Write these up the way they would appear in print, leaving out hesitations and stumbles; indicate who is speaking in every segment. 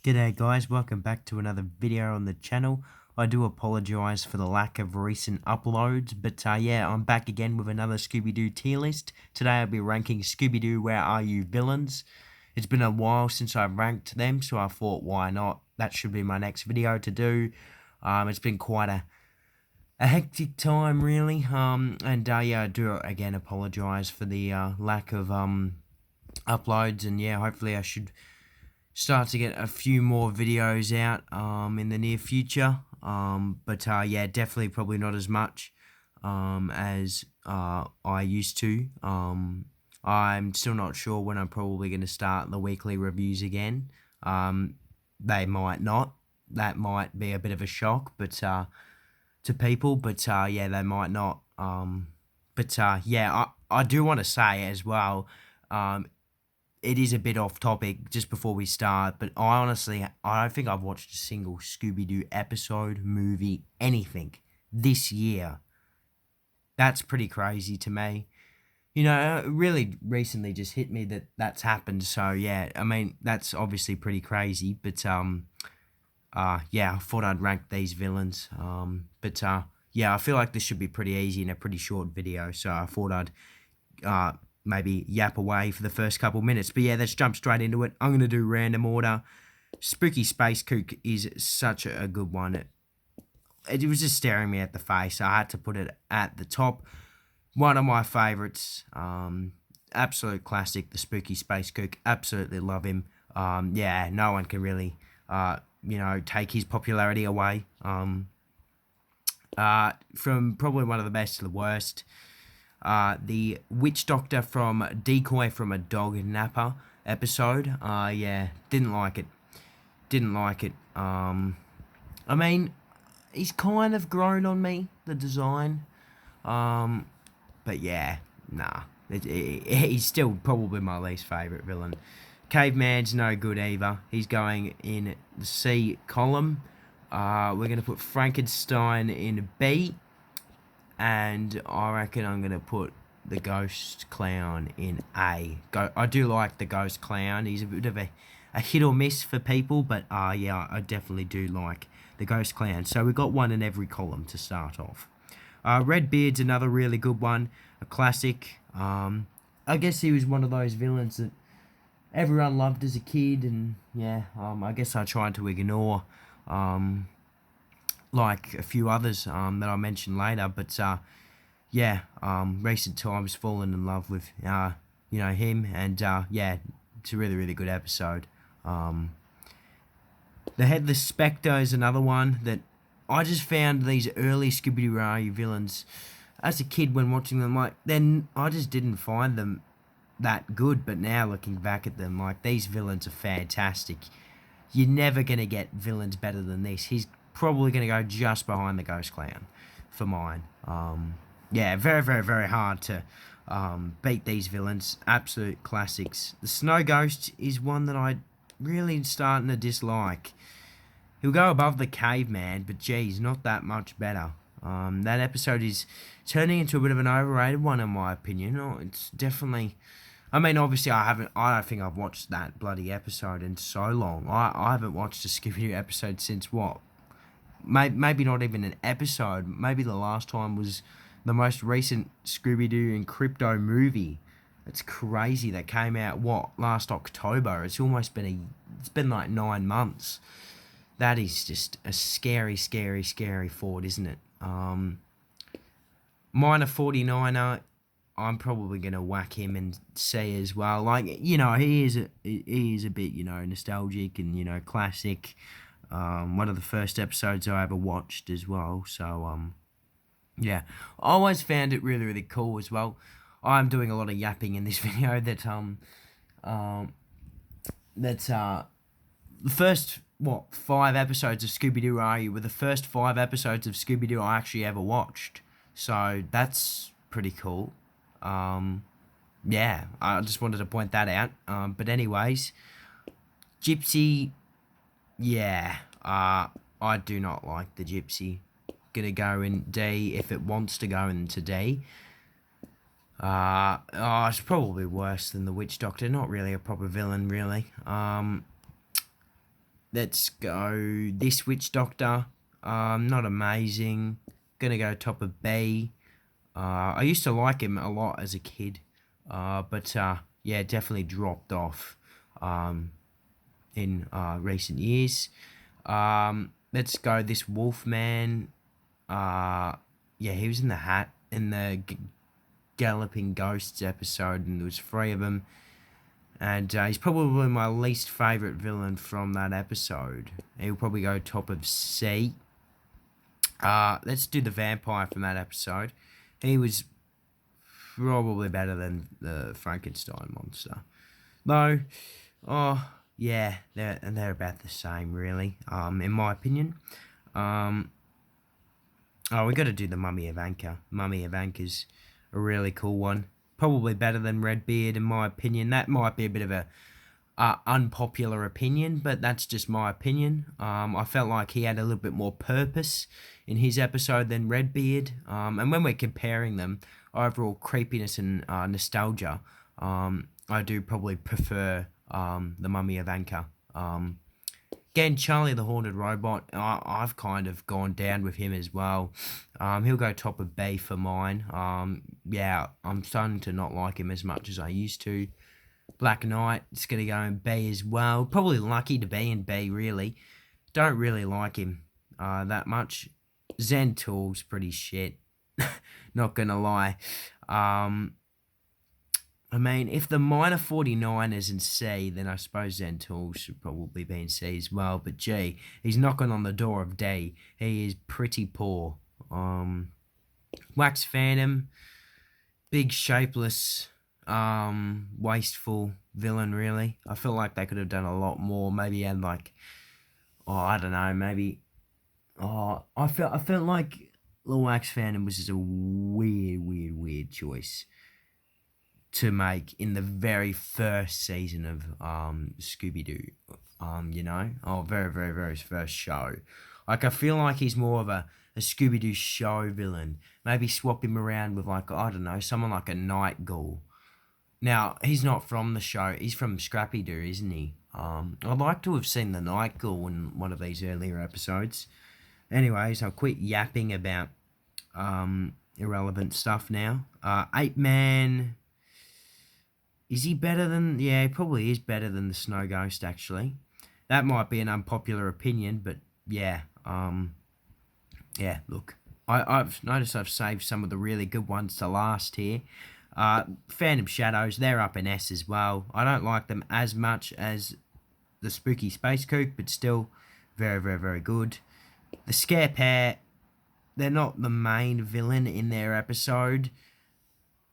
Speaker 1: G'day guys, welcome back to another video on the channel. I do apologise for the lack of recent uploads, but yeah, I'm back again with another Scooby-Doo tier list. Today I'll be ranking Scooby-Doo Where Are You Villains. It's been a while since I've ranked them, so I thought why not? That should be my next video to do. It's been quite a hectic time really, and yeah, I do again apologise for the lack of uploads, and yeah, hopefully I should start to get a few more videos out in the near future, but yeah, definitely probably not as much as I used to. I'm still not sure when I'm probably going to start the weekly reviews again. They might not. That might be a bit of a shock, but to people, but yeah, they might not. But yeah, I do want to say as well, it is a bit off topic just before we start, but I don't think I've watched a single Scooby-Doo episode, movie, anything this year. That's pretty crazy to me. You know, it really recently just hit me that that's happened. So yeah, I mean, that's obviously pretty crazy, but yeah, I thought I'd rank these villains. But yeah, I feel like this should be pretty easy in a pretty short video, so I thought I'd maybe yap away for the first couple minutes. But yeah, let's jump straight into it. I'm going to do random order. Spooky Space Kook is such a good one. It was just staring me at the face. I had to put it at the top. One of my favourites. Absolute classic, the Spooky Space Kook. Absolutely love him. Yeah, no one can really, take his popularity away. From probably one of the best to the worst. The Witch Doctor from Decoy from a Dog Napper episode. Yeah, didn't like it. Didn't like it. I mean, he's kind of grown on me, the design. But yeah, nah. He's still probably my least favourite villain. Caveman's no good either. He's going in the C column. We're going to put Frankenstein in B. And I reckon I'm going to put the Ghost Clown in A. I do like the Ghost Clown. He's a bit of a hit or miss for people, but yeah, I definitely do like the Ghost Clown. So we've got one in every column to start off. Redbeard's another really good one, a classic. I guess he was one of those villains that everyone loved as a kid, and yeah, I guess I tried to ignore like a few others that I mentioned later, but yeah, recent times fallen in love with him, and yeah, it's a really good episode. The Headless Spectre is another one that I just found these early Scooby-Doo villains as a kid when watching them, like, then I just didn't find them that good, but now looking back at them, like, these villains are fantastic. You're never going to get villains better than this. He's probably going to go just behind the Ghost Clown for mine. Yeah, very hard to beat these villains. Absolute classics. The Snow Ghost is one that I really starting to dislike. He'll go above the Caveman, but geez, not that much better. That episode is turning into a bit of an overrated one in my opinion. Oh, it's definitely... I mean, obviously, I don't think I've watched that bloody episode in so long. I haven't watched a Scooby-Doo episode since what? Maybe not even an episode. Maybe the last time was the most recent Scooby-Doo and Crypto movie. It's crazy. That came out, what, last October. It's been like 9 months. That is just a scary thought, isn't it? Minor 49er, I'm probably going to whack him and say as well. Like, he is a bit, nostalgic and, classic. One of the first episodes I ever watched as well. So, yeah. I always found it really cool as well. I'm doing a lot of yapping in this video the first, 5 episodes of Scooby-Doo were the first 5 episodes of Scooby-Doo I actually ever watched. So, that's pretty cool. Yeah, I just wanted to point that out. But anyways, Gypsy, yeah, I do not like the Gypsy. Gonna go in D if it wants to go into D. It's probably worse than the Witch Doctor. Not really a proper villain, really. Let's go this Witch Doctor. Not amazing. Gonna go top of B. I used to like him a lot as a kid, but yeah, definitely dropped off in recent years. Let's go this Wolfman. Yeah, he was in the hat in the Galloping Ghosts episode, and there was 3 of them. And he's probably my least favourite villain from that episode. He'll probably go top of C. Let's do the vampire from that episode. He was probably better than the Frankenstein monster. Though, oh, yeah, they're about the same, really, in my opinion. Oh, we got to do the Mummy of Anchor. Mummy of Anchor's a really cool one. Probably better than Redbeard, in my opinion. That might be a bit of a unpopular opinion, but that's just my opinion. I felt like he had a little bit more purpose in his episode than Redbeard. And when we're comparing them, overall creepiness and nostalgia, I do probably prefer the Mummy of Anchor. Again, Charlie the Haunted Robot, I've kind of gone down with him as well. He'll go top of B for mine. Yeah, I'm starting to not like him as much as I used to. Black Knight is going to go in B as well. Probably lucky to be in B, really. Don't really like him that much. Zentool's pretty shit. Not going to lie. I mean, if the minor 49 is in C, then I suppose Zentool should probably be in C as well. But gee, he's knocking on the door of D. He is pretty poor. Wax Phantom, big, shapeless, wasteful villain, really. I feel like they could have done a lot more. Maybe had like, I don't know, maybe. I felt like the Wax Phantom was just a weird choice to make in the very first season of Scooby-Doo, very first show. Like, I feel like he's more of a Scooby-Doo show villain. Maybe swap him around with, like, I don't know, someone like a Night Ghoul. Now, he's not from the show, he's from Scrappy-Doo, isn't he? I'd like to have seen the Night Ghoul in one of these earlier episodes. Anyways, I'll quit yapping about irrelevant stuff now. Ape Man. Is he better than... Yeah, he probably is better than the Snow Ghost, actually. That might be an unpopular opinion, but yeah. Yeah, look. I've noticed I've saved some of the really good ones to last here. Phantom Shadows, they're up in S as well. I don't like them as much as the Spooky Space Kook, but still very good. The Scare Pair, they're not the main villain in their episode,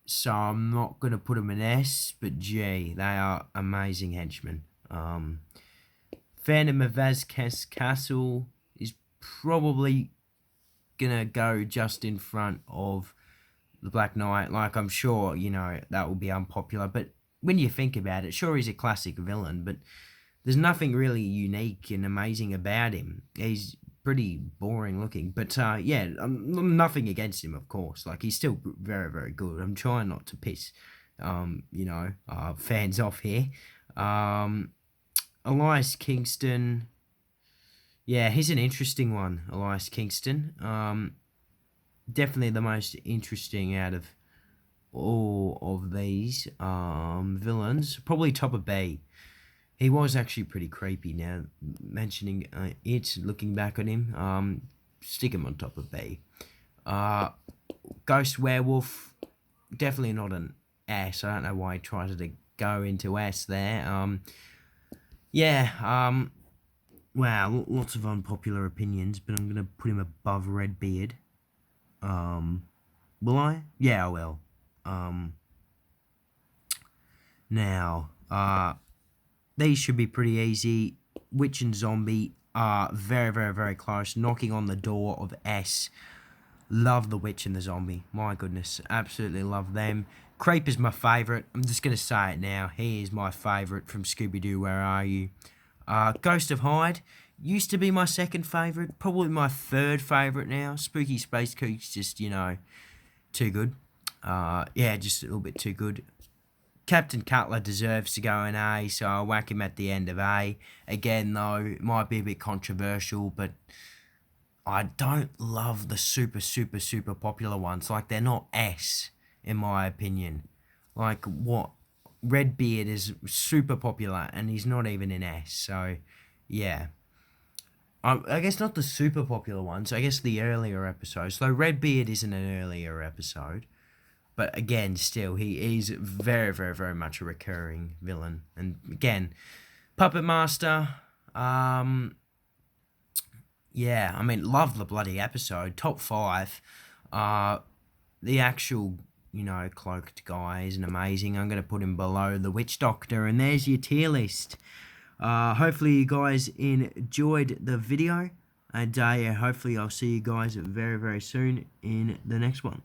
Speaker 1: so I'm not going to put them in S, but gee, they are amazing henchmen. Phantom of Vasquez Castle is probably going to go just in front of the Black Knight. Like, I'm sure, that will be unpopular, but when you think about it, sure, he's a classic villain, but there's nothing really unique and amazing about him. He's pretty boring looking, but yeah, nothing against him, of course. Like, he's still very good. I'm trying not to piss fans off here. Elias Kingston, yeah, he's an interesting one. Elias Kingston, definitely the most interesting out of all of these villains. Probably top of B. He was actually pretty creepy. Now, mentioning looking back on him, stick him on top of B. Ghost Werewolf, definitely not an S. I don't know why he tried to go into S there. Wow, lots of unpopular opinions, but I'm going to put him above Redbeard. Will I? Yeah, I will. Now, these should be pretty easy. Witch and Zombie are very close, knocking on the door of S. Love the Witch and the Zombie. My goodness, absolutely love them. Creep is my favourite. I'm just going to say it now. He is my favourite from Scooby-Doo, Where Are You? Ghost of Hyde used to be my second favourite. Probably my third favourite now. Spooky Space Kook's just, too good. Yeah, just a little bit too good. Captain Cutler deserves to go in A, so I'll whack him at the end of A. Again, though, it might be a bit controversial, but I don't love the super popular ones. Like, they're not S, in my opinion. Like, what? Redbeard is super popular, and he's not even in S, so, yeah. I guess not the super popular ones, I guess the earlier episodes. Though Redbeard isn't an earlier episode. But again, still, he is very much a recurring villain. And again, Puppet Master, yeah, I mean, love the bloody episode. Top 5. The actual, cloaked guy isn't amazing. I'm going to put him below the Witch Doctor. And there's your tier list. Hopefully you guys enjoyed the video. And yeah, hopefully I'll see you guys very soon in the next one.